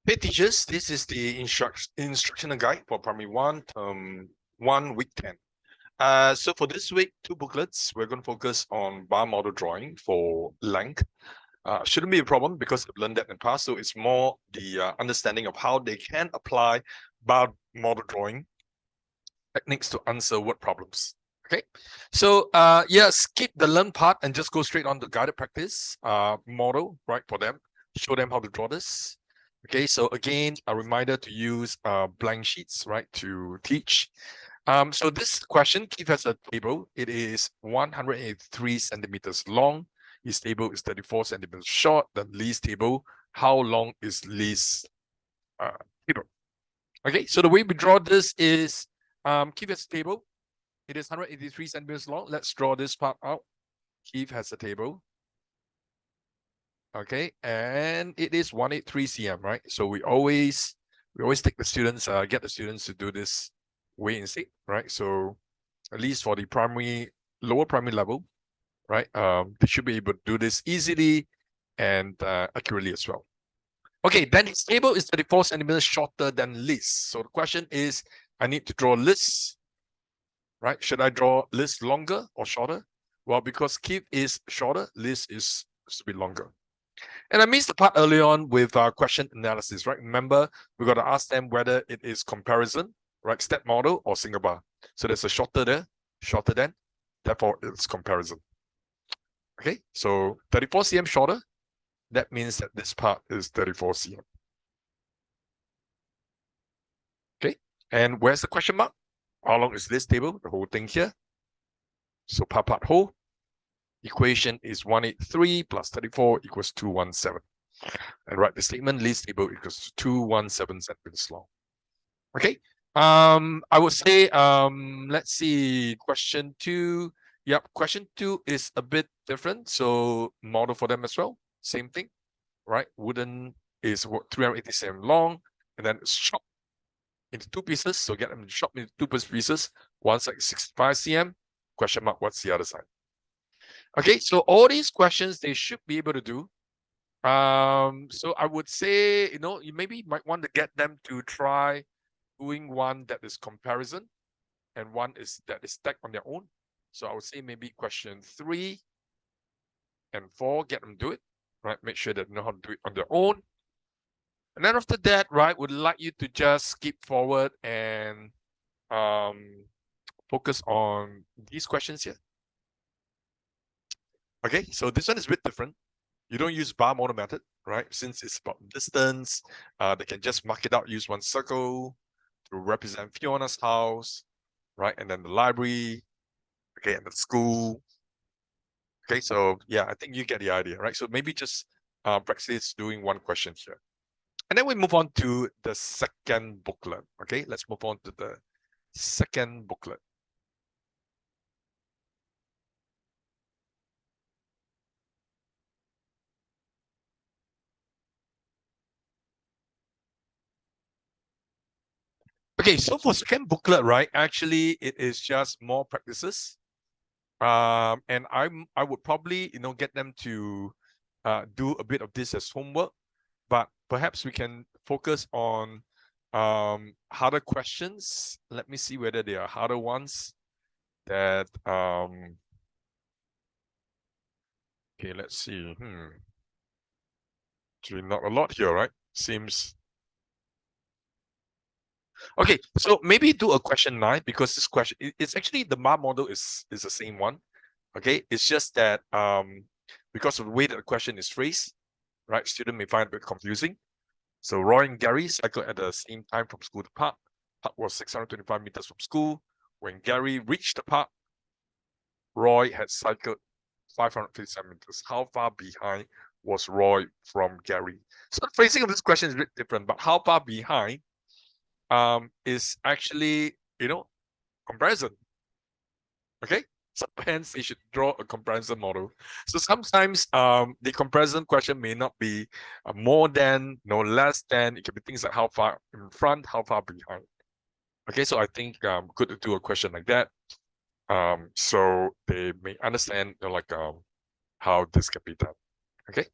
Hey teachers, this is the instructional guide for primary 1, term 1, week 10. So for this week, 2 booklets, we're going to focus on bar model drawing for length. Shouldn't be a problem because I've learned that in the past, so it's more the understanding of how they can apply bar model drawing techniques to answer word problems. Okay, so yeah, skip the learn part and just go straight on the guided practice model, right, for them. Show them how to draw this. Okay, so again, a reminder to use blank sheets, right, to teach. So this question, Keith has a table. It is 183 centimeters long. His table is 34 centimeters short. The least table, how long is least table? Okay, so the way we draw this is Keith has a table. It is 183 centimeters long. Let's draw this part out. Keith has a table. Okay, and it is 183 cm, right? So we always take the students, get the students to do this way instead, right? So at least for the lower primary level, right? They should be able to do this easily and accurately as well. Okay, then his table is 34 centimeters shorter than Liz. So the question is, I need to draw Liz, right? Should I draw Liz longer or shorter? Well, because Keith is shorter, Liz is a bit longer. And I missed the part early on with question analysis, right? Remember, we got to ask them whether it is comparison, right? Step model or single bar. So there's a shorter there, shorter than, therefore it's comparison. Okay, so 34 cm shorter, that means that this part is 34 cm. Okay, and where's the question mark? How long is this table? The whole thing here. So part whole. Equation is 183 plus 34 equals 217. And write the statement, least table equals to 217 centimeters long. Okay. I would say, let's see, question 2. Yep, question 2 is a bit different. So model for them as well. Same thing, right? Wooden is 380 cm long, and then it's chopped into 2 pieces. So get them chopped into 2 pieces. One side is 65 cm. Question mark, what's the other side? Okay, so all these questions they should be able to do. So I would say, you maybe might want to get them to try doing one that is comparison and one that is stacked on their own. So I would say maybe question 3 and 4, get them to do it, right? Make sure they know how to do it on their own. And then after that, right, would like you to just skip forward and focus on these questions here. Okay, so this one is a bit different. You don't use bar model method, right? Since it's about distance, they can just mark it out, use one circle to represent Fiona's house, right? And then the library, okay, and the school. Okay, so yeah, I think you get the idea, right? So maybe just practice doing one question here. And then we move on to the second booklet. Okay, let's move on to the second booklet. Okay, so for second booklet, right, actually it is just more practices. And I would probably, get them to do a bit of this as homework, but perhaps we can focus on harder questions. Let me see whether there are harder ones that okay, let's see. Actually not a lot here, right? Seems okay. So maybe do a question 9, because this question it's actually the bar model is the same one. Okay, it's just that because of the way that the question is phrased, right, student may find it a bit confusing. So Roy and Gary cycled at the same time from school to park. Park was 625 meters from school. When Gary reached the park, Roy had cycled 557 meters. How far behind was Roy from Gary? So the phrasing of this question is a bit different, but how far behind is actually, comparison. Okay, so hence they should draw a comparison model. So sometimes the comparison question may not be more than, no less than. It can be things like how far in front, how far behind. Okay, so I think good to do a question like that. So they may understand, how this can be done. Okay.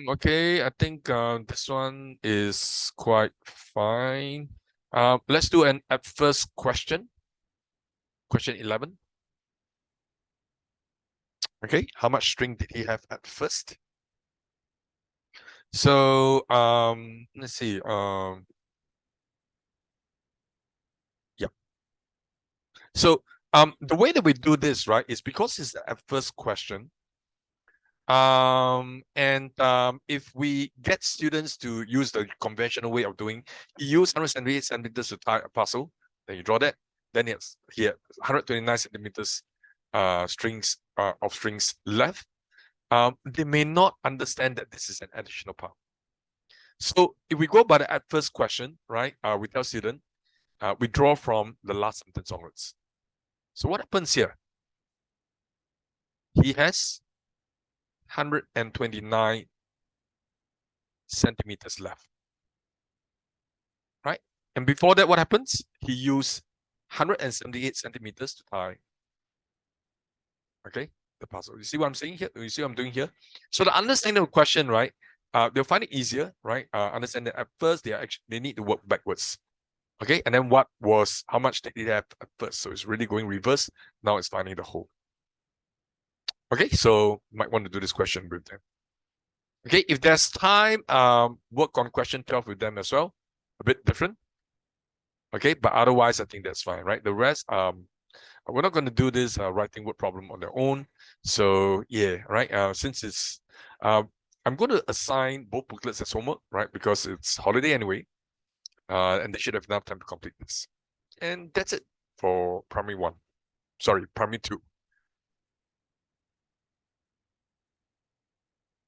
Okay, I think this one is quite fine. Let's do an at first question. Question 11. Okay, how much string did he have at first? So let's see. Yeah. So the way that we do this, right, is because it's the first question. If we get students to use the conventional way of doing, you use 178 centimeters to tie a puzzle, then you draw that, then it's here 129 centimeters strings of strings left. They may not understand that this is an additional part. So if we go by the at first question, right, we tell student, we draw from the last sentence onwards. So what happens here? He has 129 centimeters left, right? And before that, what happens? He used 178 centimeters to tie, okay, the puzzle. You see what I'm saying here? You see what I'm doing here? So the understanding of the question, right? They'll find it easier, right? Understand that at first they need to work backwards. Okay, and then how much did it have at first? So it's really going reverse. Now it's finding the whole. Okay, so you might want to do this question with them. Okay, if there's time, work on question 12 with them as well. A bit different. Okay, but otherwise I think that's fine, right? The rest, we're not going to do this writing word problem on their own. So yeah, right. Since it's I'm going to assign both booklets as homework, right? Because it's holiday anyway. And they should have enough time to complete this. And that's it for primary 1. Sorry, primary 2.